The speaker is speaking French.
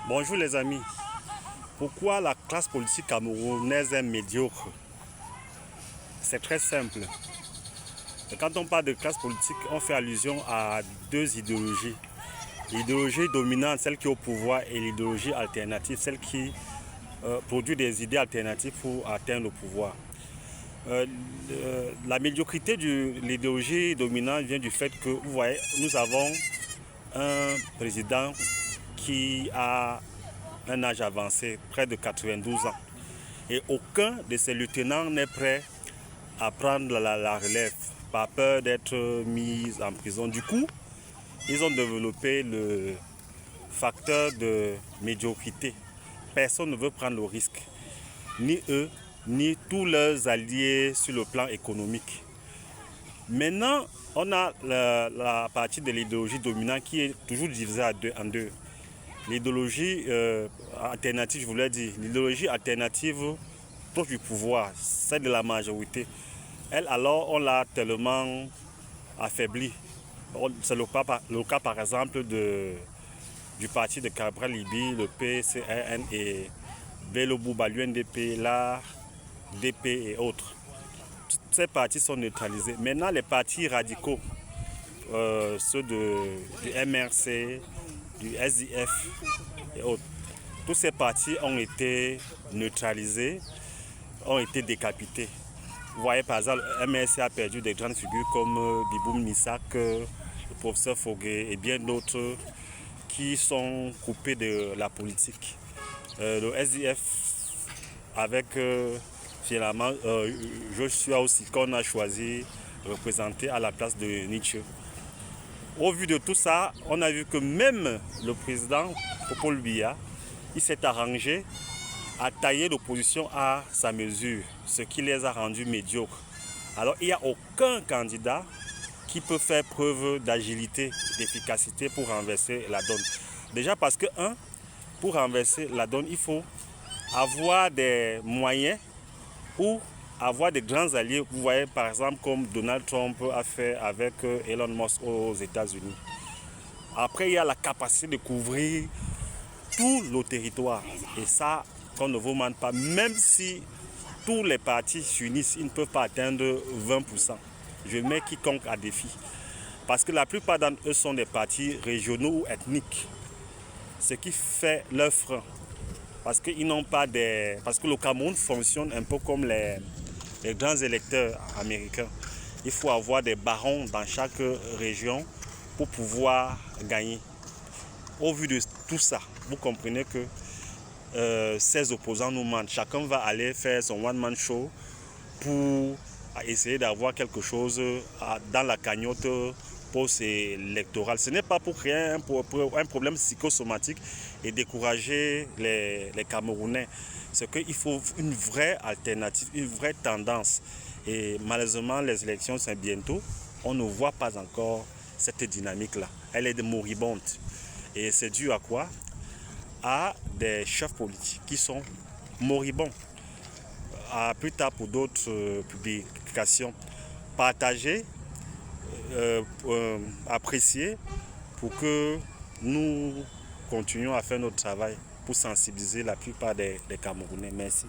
Bonjour les amis. Pourquoi la classe politique camerounaise est médiocre? C'est très simple. Quand on parle de classe politique, on fait allusion à deux idéologies. L'idéologie dominante, celle qui est au pouvoir, et l'idéologie alternative, celle qui produit des idées alternatives pour atteindre le pouvoir. La médiocrité de l'idéologie dominante vient du fait que, vous voyez, nous avons un président qui a un âge avancé, près de 92 ans. Et aucun de ses lieutenants n'est prêt à prendre la relève, par peur d'être mis en prison. Du coup, ils ont développé le facteur de médiocrité. Personne ne veut prendre le risque, ni eux, ni tous leurs alliés sur le plan économique. Maintenant, on a la partie de l'idéologie dominante qui est toujours divisée en deux. L'idéologie alternative, je voulais dire, l'idéologie alternative proche du pouvoir, celle de la majorité. Elle, alors, on l'a tellement affaiblie. C'est le cas, par exemple, du parti de Cabral Libi, le PCRN et Bello Bouba, l'UNDP, l'ADP et autres. Toutes ces partis sont neutralisés. Maintenant, les partis radicaux, ceux du MRC, du SIF et autres, tous ces partis ont été neutralisés, ont été décapités. Vous voyez, par exemple, le MRC a perdu des grandes figures comme Biboum Nissak, le professeur Fogué et bien d'autres qui sont coupés de la politique. Le SIF, avec finalement Joshua aussi, qu'on a choisi de représenter à la place de Nietzsche. Au vu de tout ça, on a vu que même le président Paul Biya, il s'est arrangé à tailler l'opposition à sa mesure, ce qui les a rendus médiocres. Alors il n'y a aucun candidat qui peut faire preuve d'agilité, d'efficacité pour renverser la donne. Déjà parce que, pour renverser la donne, il faut avoir des moyens ou avoir des grands alliés. Vous voyez par exemple comme Donald Trump a fait avec Elon Musk aux États-Unis. Après, il y a la capacité de couvrir tout le territoire. Et ça, qu'on ne vous mente pas, même si tous les partis s'unissent, ils ne peuvent pas atteindre 20%. Je mets quiconque à défi. Parce que la plupart d'entre eux sont des partis régionaux ou ethniques. Ce qui fait leur frein. Parce qu'ils n'ont pas des... Parce que le Cameroun fonctionne un peu comme les grands électeurs américains. Il faut avoir des barons dans chaque région pour pouvoir gagner. Au vu de tout ça, vous comprenez que ces opposants nous mentent. Chacun va aller faire son one-man show pour essayer d'avoir quelque chose dans la cagnotte post-électorale. Ce n'est pas pour créer un problème psychosomatique et décourager les Camerounais. C'est qu'il faut une vraie alternative, une vraie tendance. Et malheureusement, les élections sont bientôt. On ne voit pas encore cette dynamique-là. Elle est moribonde. Et c'est dû à quoi? À des chefs politiques qui sont moribonds. À plus tard pour d'autres publications. Partagez, appréciez pour que nous continuions à faire notre travail pour sensibiliser la plupart des Camerounais. Merci.